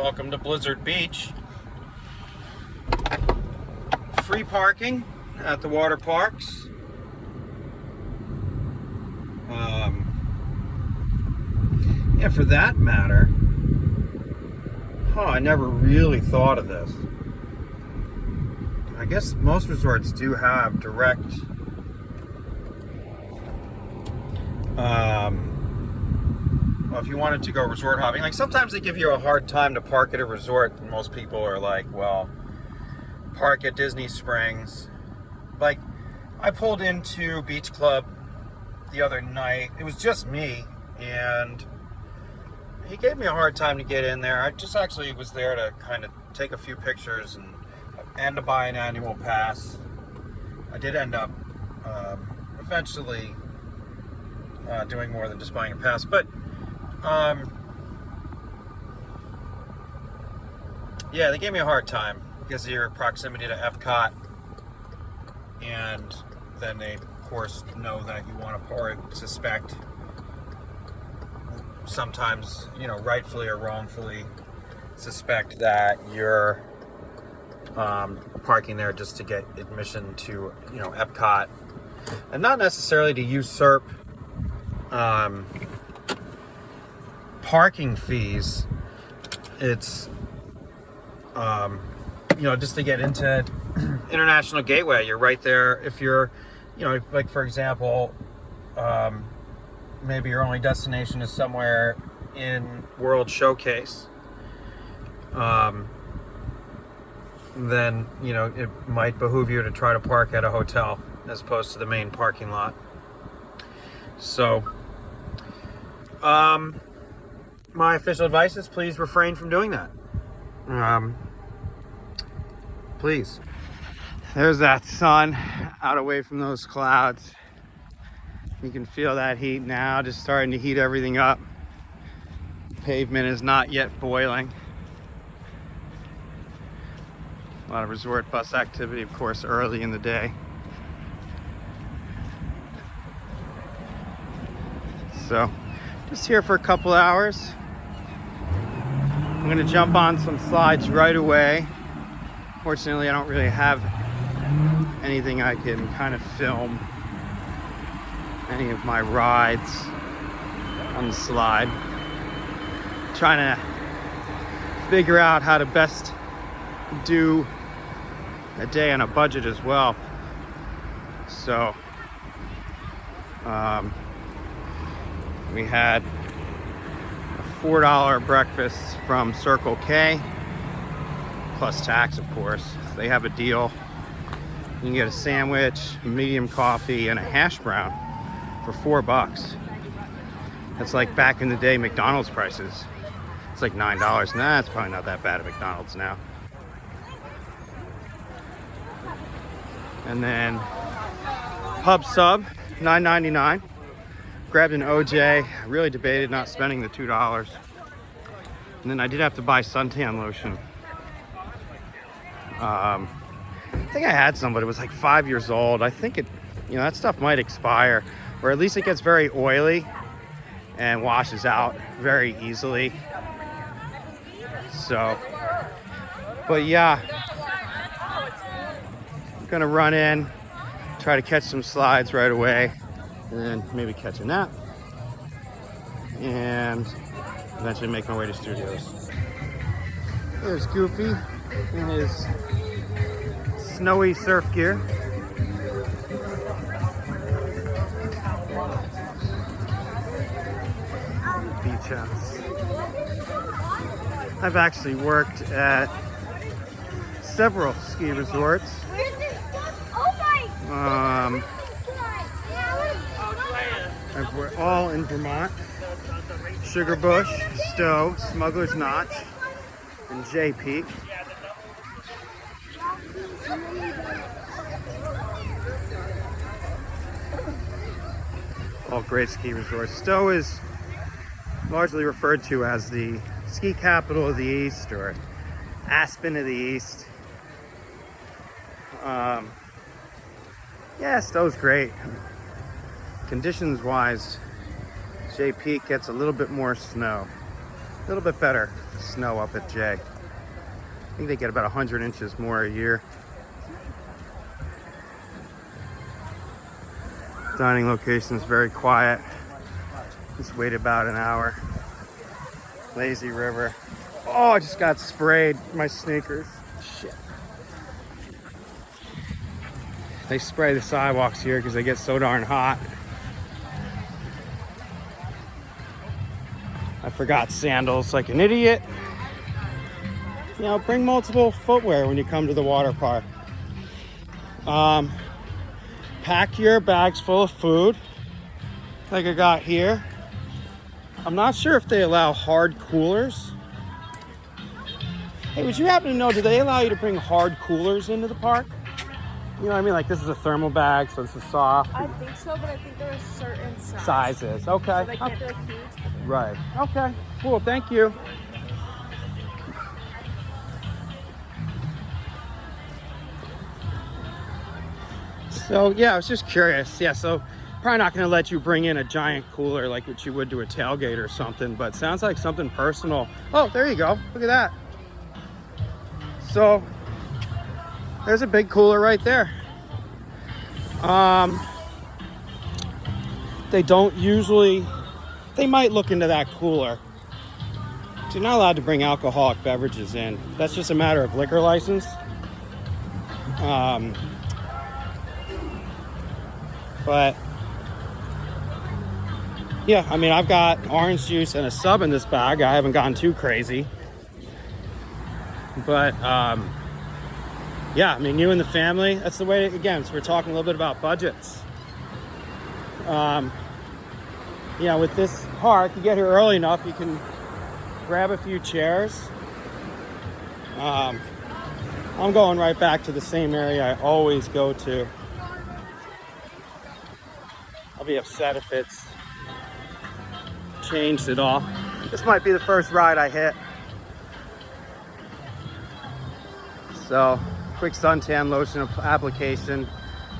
Welcome to Blizzard Beach. Free parking at the water parks. Yeah, for that matter. I never really thought of this. I guess most resorts do have direct well, if you wanted to go resort hopping, like sometimes they give you a hard time to park at a resort, and most people are like, well, park at Disney Springs. Like, I pulled into Beach Club the other night. It was just me, and he gave me a hard time to get in there. I just actually was there to kind of take a few pictures and to buy an annual pass. I did end up eventually doing more than just buying a pass, but yeah, they gave me a hard time because of your proximity to Epcot, and then they, of course, know that you want to suspect, sometimes, rightfully or wrongfully suspect that you're parking there just to get admission to, Epcot, and not necessarily to usurp parking fees. It's just to get into International Gateway. You're right there. If you're, like, for example, maybe your only destination is somewhere in World Showcase, then it might behoove you to try to park at a hotel as opposed to the main parking lot. So my official advice is please refrain from doing that. Please. There's that sun out away from those clouds. You can feel that heat now, just starting to heat everything up. Pavement is not yet boiling. A lot of resort bus activity, of course, early in the day. So, just here for a couple hours. I'm gonna jump on some slides right away. Fortunately, I don't really have anything I can kind of film any of my rides on the slide. Trying to figure out how to best do a day on a budget as well. So we had a $4 breakfast from Circle K, plus tax, of course. They have a deal. You can get a sandwich, a medium coffee, and a hash brown for $4. That's like back in the day McDonald's prices. It's like $9. Nah, it's probably not that bad at McDonald's now. And then Pub Sub, $9.99. Grabbed an OJ. I really debated not spending the $2. And then I did have to buy suntan lotion. I think I had some, but it was like 5 years old. I think it, that stuff might expire, or at least it gets very oily and washes out very easily. So, but yeah, I'm gonna run in, try to catch some slides right away, and then maybe catch a nap, and eventually make my way to studios. There's Goofy in his snowy surf gear. Beach house. I've actually worked at several ski resorts. We're all in Vermont. Sugar Bush, Stowe, Smuggler's Notch, and Jay Peak. All great ski resorts. Stowe is largely referred to as the ski capital of the East, or Aspen of the East. Yeah, Stowe's great. Conditions wise, Jay Peak gets a little bit more snow. A little bit better snow up at Jay. I think they get about 100 inches more a year. Dining location is very quiet. Just waited about an hour. Lazy River. Oh, I just got sprayed. My sneakers. Shit. They spray the sidewalks here because they get so darn hot. I forgot sandals like an idiot. You know, bring multiple footwear when you come to the water park. Pack your bags full of food like I got here. I'm not sure if they allow hard coolers. Hey, would you happen to know, do they allow you to bring hard coolers into the park? You know what I mean? Like this is a thermal bag, so this is soft. I think so, but I think there are certain sizes. Okay. So they can't be like huge. Right. Okay. Cool. Thank you. So yeah, I was just curious. Yeah, so probably not going to let you bring in a giant cooler like what you would to a tailgate or something, but sounds like something personal. Oh, there you go. Look at that. So there's a big cooler right there. They don't usually, they might look into that cooler. So you're not allowed to bring alcoholic beverages in. That's just a matter of liquor license. But yeah, I mean, I've got orange juice and a sub in this bag. I haven't gotten too crazy. But yeah, I mean, you and the family, that's the way, again, so we're talking a little bit about budgets. You know, with this park, you get here early enough, you can grab a few chairs. I'm going right back to the same area I always go to. I'll be upset if it's changed at all. This might be the first ride I hit. So, quick suntan lotion application.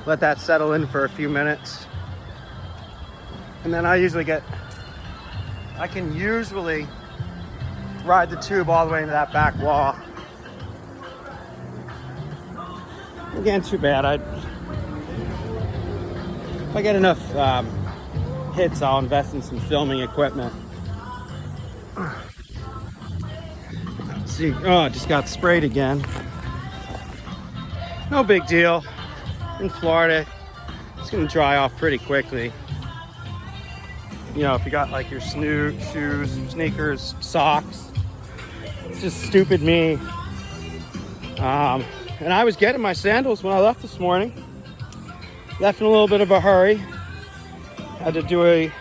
Let that settle in for a few minutes. And then I can usually ride the tube all the way into that back wall. Again, too bad. If I get enough hits, I'll invest in some filming equipment. Let's see, oh, I just got sprayed again. No big deal. In Florida, it's gonna dry off pretty quickly. You know, if you got like your shoes, sneakers, socks. It's just stupid me. And I was getting my sandals when I left this morning. Left in a little bit of a hurry. Had to do a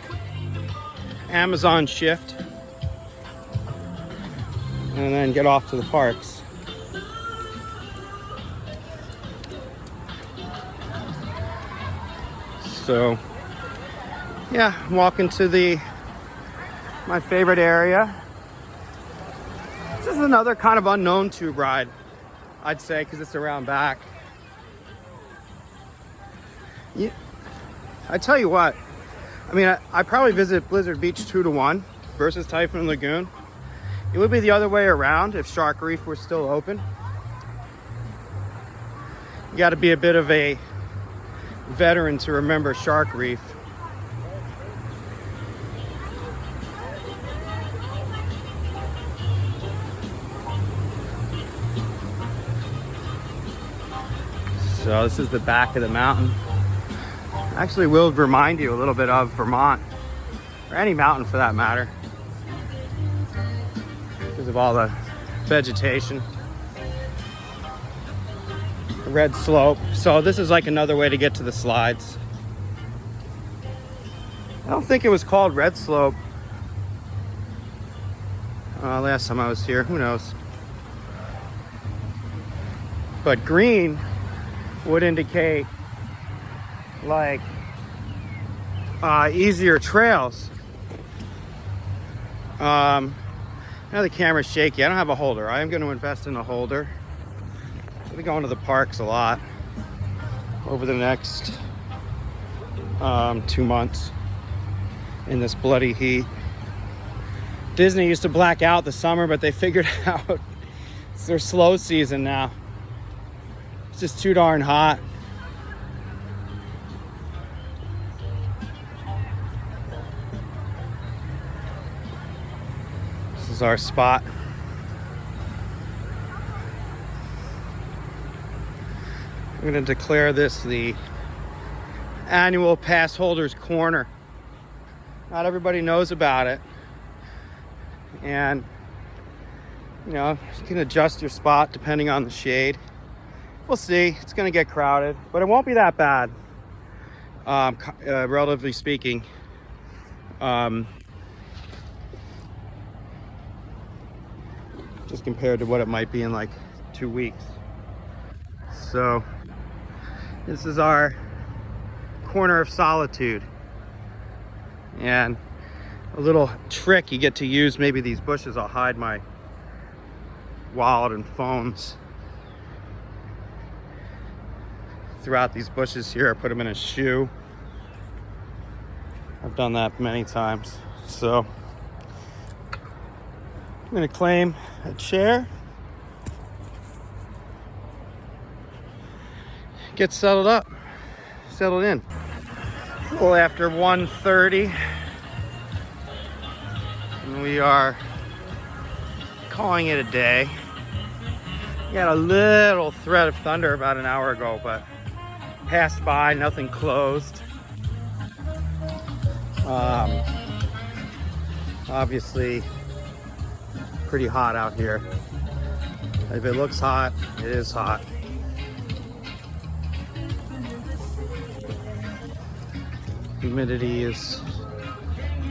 Amazon shift. And then get off to the parks. So, yeah, I'm walking to my favorite area. This is another kind of unknown tube ride, I'd say, because it's around back. Yeah, I tell you what, I mean, I probably visit Blizzard Beach 2-1 versus Typhoon Lagoon. It would be the other way around if Shark Reef were still open. You got to be a bit of a veteran to remember Shark Reef. So this is the back of the mountain. Actually will remind you a little bit of Vermont, or any mountain for that matter, because of all the vegetation. The red slope. So this is like another way to get to the slides. I don't think it was called Red Slope last time I was here, who knows. But green would indicate like easier trails. Now the camera's shaky. I don't have a holder. I am going to invest in a holder. I'll be going to the parks a lot over the next 2 months in this bloody heat. Disney used to black out the summer, but they figured out it's their slow season now. It's just too darn hot. This is our spot. I'm going to declare this the annual pass holders corner. Not everybody knows about it. And you know, you can adjust your spot depending on the shade. We'll see. It's going to get crowded, but it won't be that bad, relatively speaking. Just compared to what it might be in like 2 weeks. So this is our corner of solitude. And a little trick you get to use, maybe these bushes, I'll hide my wallet and phones throughout these bushes here. I put them in a shoe. I've done that many times. So I'm gonna claim a chair, get settled in. Well, after 1:30, and we are calling it a day. We had a little threat of thunder about an hour ago, but passed by, nothing closed. Obviously pretty hot out here. If it looks hot, it is hot. Humidity is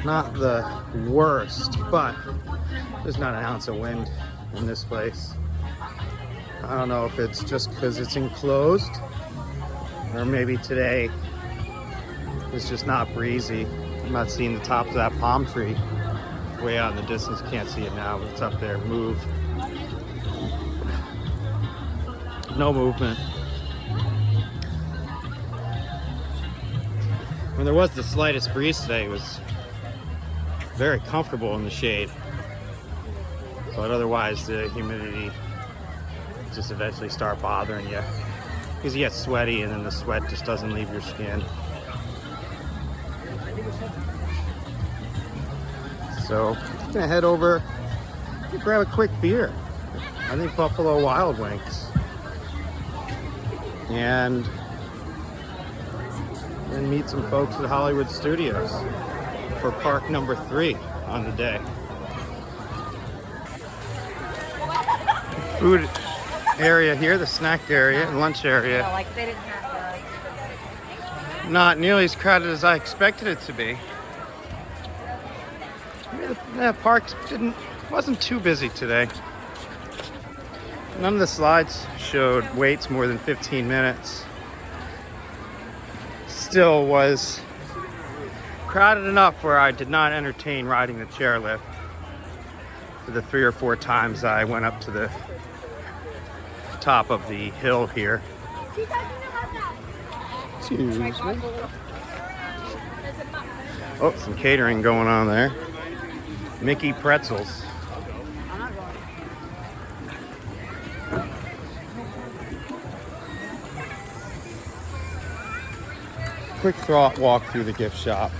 not the worst, but there's not an ounce of wind in this place. I don't know if it's just because it's enclosed, or maybe today it's just not breezy. I'm not seeing the top of that palm tree way out in the distance. Can't see it now, but it's up there. Move. No movement. When there was the slightest breeze today, it was very comfortable in the shade. But otherwise, the humidity just eventually start bothering you because you get sweaty, and then the sweat just doesn't leave your skin. So I'm gonna head over and grab a quick beer. I think Buffalo Wild Wings, and then meet some folks at Hollywood Studios for park number 3 on the day. Food area here, the snack area and lunch area. Like they didn't have Not nearly as crowded as I expected it to be. Yeah, park wasn't too busy today. None of the slides showed waits more than 15 minutes. Still was crowded enough where I did not entertain riding the chairlift for the 3 or 4 times I went up to the top of the hill here. Excuse me. Oh, some catering going on there. Mickey Pretzels. Quick thought walk through the gift shop,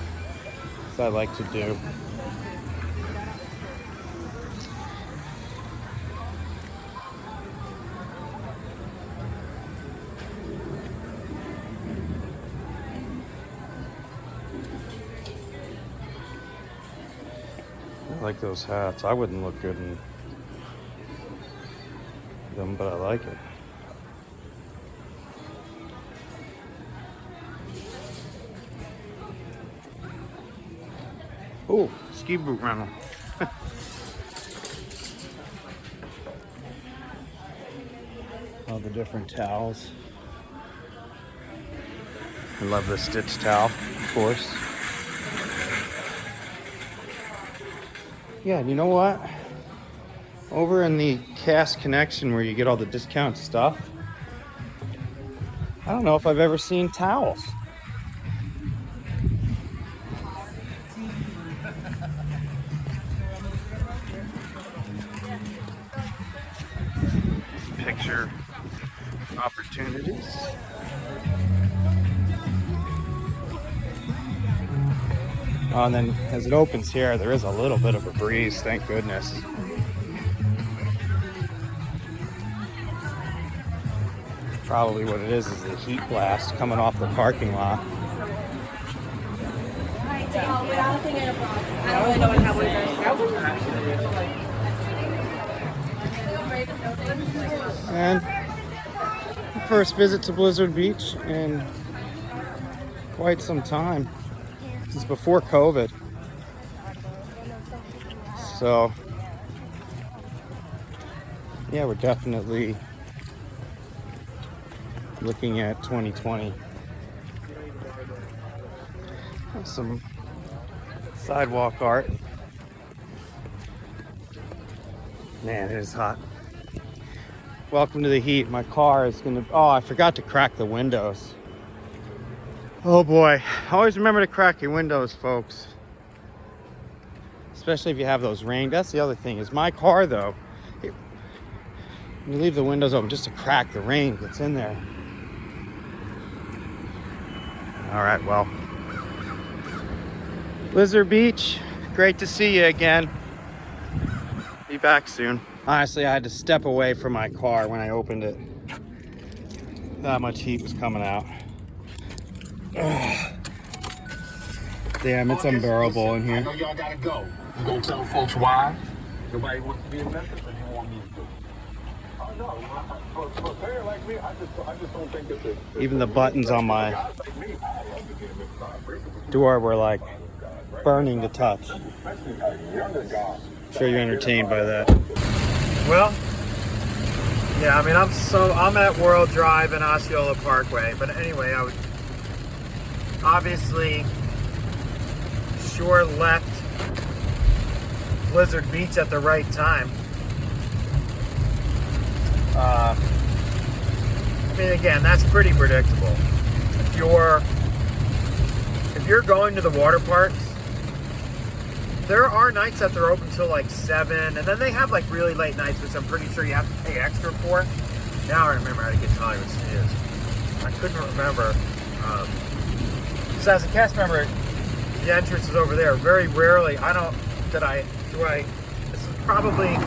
as I like to do. I like those hats. I wouldn't look good in them, but I like it. Oh, ski boot rental. All the different towels. I love the Stitch towel, of course. Yeah, and you know what? Over in the Cast Connection where you get all the discount stuff, I don't know if I've ever seen towels. picture opportunities. Oh, and then as it opens here, there is a little bit of a breeze, thank goodness. Probably what it is the heat blast coming off the parking lot. I don't really know what Cowboys are. And first visit to Blizzard Beach in quite some time. Since before COVID. So, yeah, we're definitely looking at 2020. Some sidewalk art. Man, it is hot. Welcome to the heat. My car is gonna, oh, I forgot to crack the windows. Oh boy, always remember to crack your windows, folks. Especially if you have those rain. That's the other thing, is my car though, you leave the windows open just to crack the rain gets in there. All right, well, Blizzard Beach, great to see you again. Be back soon. Honestly, I had to step away from my car when I opened it. That much heat was coming out. Ugh. Damn, it's unbearable in I here. know y'all gotta go. You gonna tell folks why? Nobody wants to be in Memphis, or you want me to do it? Oh no, for a player like me, I just don't think that Even the buttons on my guys like me, I love to be in Memphis. door were like burning to touch. Especially younger guys. Sure you're entertained by that. Well, yeah, I mean, I'm at World Drive and Osceola Parkway, but anyway, I would obviously sure left Blizzard Beach at the right time. I mean, again, that's pretty predictable. If you're going to the water parks, there are nights that they're open till like 7, and then they have like really late nights, which I'm pretty sure you have to pay extra for. Now I remember how to get to Hollywood Studios. I couldn't remember. Because as a cast member, the entrance is over there. Very rarely, this is probably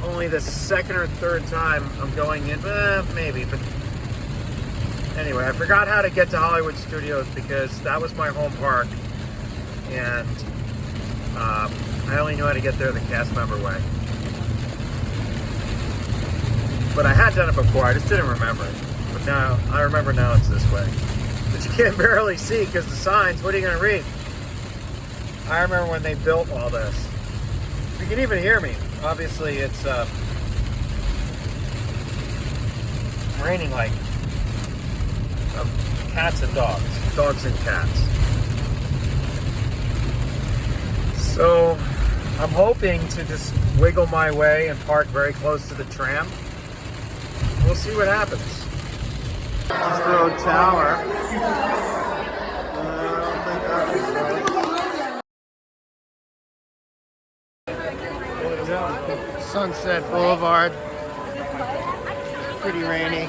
only the second or third time I'm going in, maybe, but anyway, I forgot how to get to Hollywood Studios because that was my home park, and I only knew how to get there the cast member way. But I had done it before, I just didn't remember it. But now, I remember now it's this way. But you can barely see because the signs, what are you going to read? I remember when they built all this. You can even hear me. Obviously, it's raining like cats and dogs and cats. So I'm hoping to just wiggle my way and park very close to the tram. We'll see what happens. East Road Tower. Sunset Boulevard. Pretty rainy.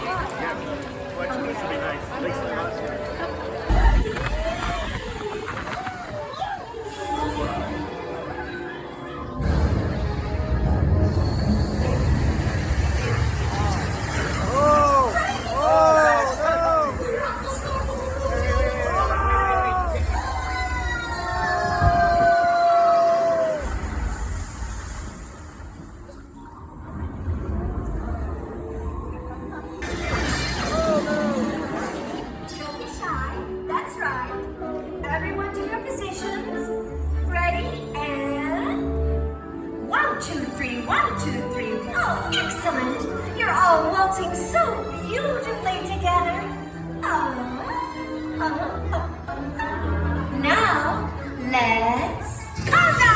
That's right. Everyone to your positions. Ready and 1, 2, 3, 1, 2, 3. Oh, excellent. You're all waltzing so beautifully together. Now, let's conga!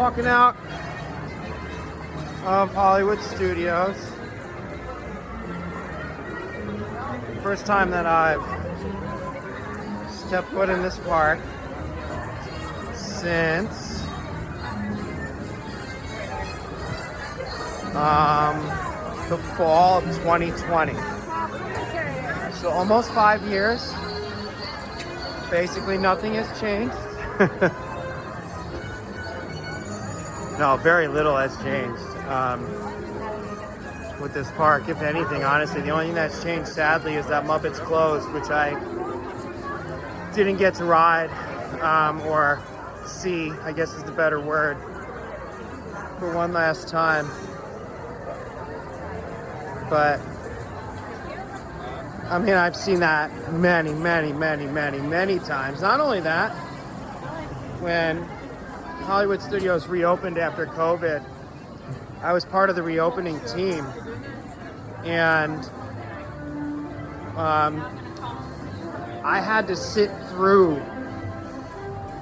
walking out of Hollywood Studios. First time that I've stepped foot in this park since the fall of 2020. So almost 5 years. Basically nothing has changed. No, very little has changed with this park, if anything, honestly. The only thing that's changed, sadly, is that Muppets closed, which I didn't get to ride or see, I guess is the better word, for one last time. But, I mean, I've seen that many times. Not only that, when Hollywood Studios reopened after COVID, I was part of the reopening team, and I had to sit through.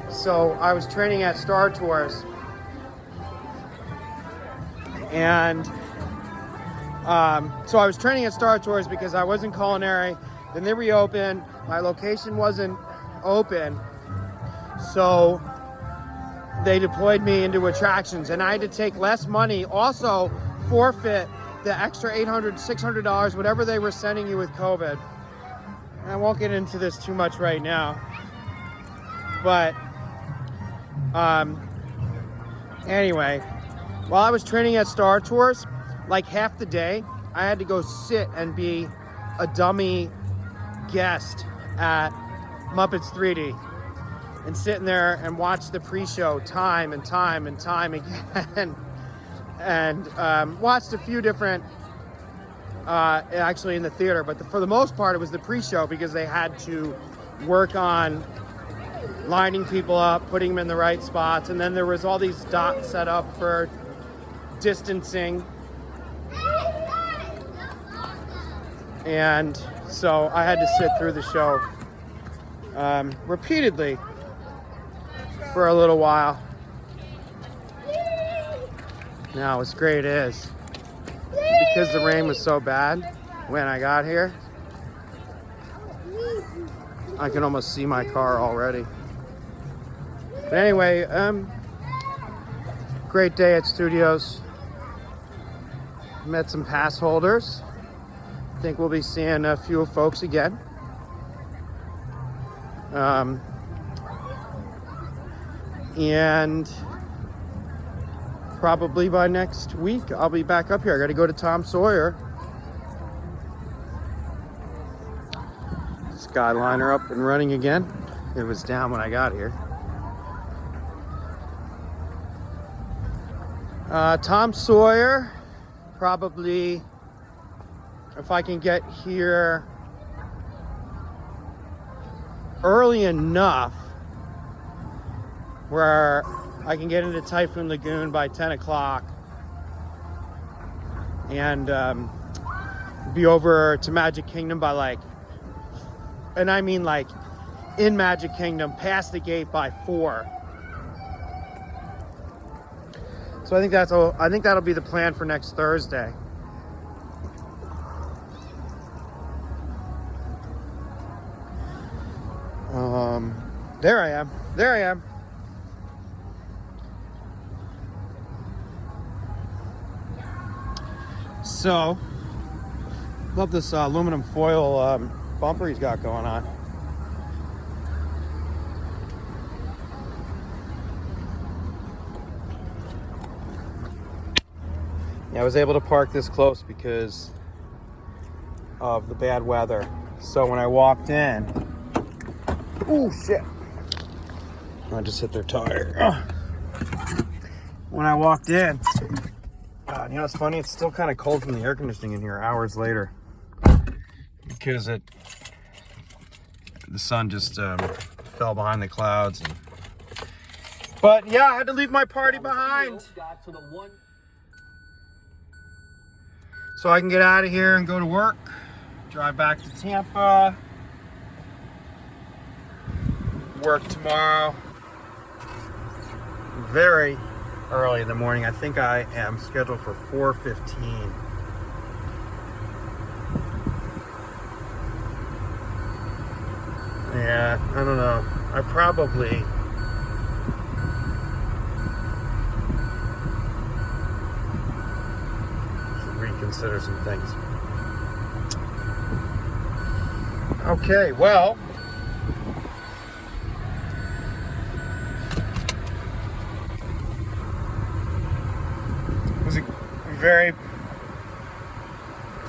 So I was training at Star Tours, and so I was training at Star Tours because I was in culinary. Then they reopened. My location wasn't open, so they deployed me into attractions, and I had to take less money, also forfeit the extra $800, $600, whatever they were sending you with COVID. And I won't get into this too much right now, but anyway, while I was training at Star Tours, like half the day, I had to go sit and be a dummy guest at Muppets 3D. And sitting there and watch the pre-show time and time again, and watched a few different, actually in the theater, but for the most part it was the pre-show, because they had to work on lining people up, putting them in the right spots, and then there was all these dots set up for distancing, and so I had to sit through the show repeatedly for a little while. Now, what's great is, because the rain was so bad when I got here, I can almost see my car already. But anyway, great day at Studios. Met some pass holders. I think we'll be seeing a few folks again. And probably by next week, I'll be back up here. I got to go to Tom Sawyer. Skyliner up and running again. It was down when I got here. Tom Sawyer, probably, if I can get here early enough where I can get into Typhoon Lagoon by 10 o'clock and be over to Magic Kingdom by like, and I mean like in Magic Kingdom past the gate by 4. So I think that'll be the plan for next Thursday. There I am. So, love this aluminum foil bumper he's got going on. Yeah, I was able to park this close because of the bad weather. So when I walked in, oh shit! I just hit their tire. When I walked in, you know, it's funny, it's still kind of cold from the air conditioning in here hours later because the sun just fell behind the clouds. But yeah, I had to leave my party behind so I can get out of here and go to work, drive back to Tampa, work tomorrow. Very, early in the morning. I think I am scheduled for 4:15. Yeah, I don't know. I probably should reconsider some things. Okay, well, it was a very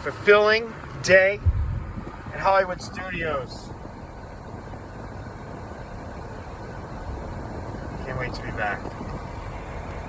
fulfilling day at Hollywood Studios. Can't wait to be back.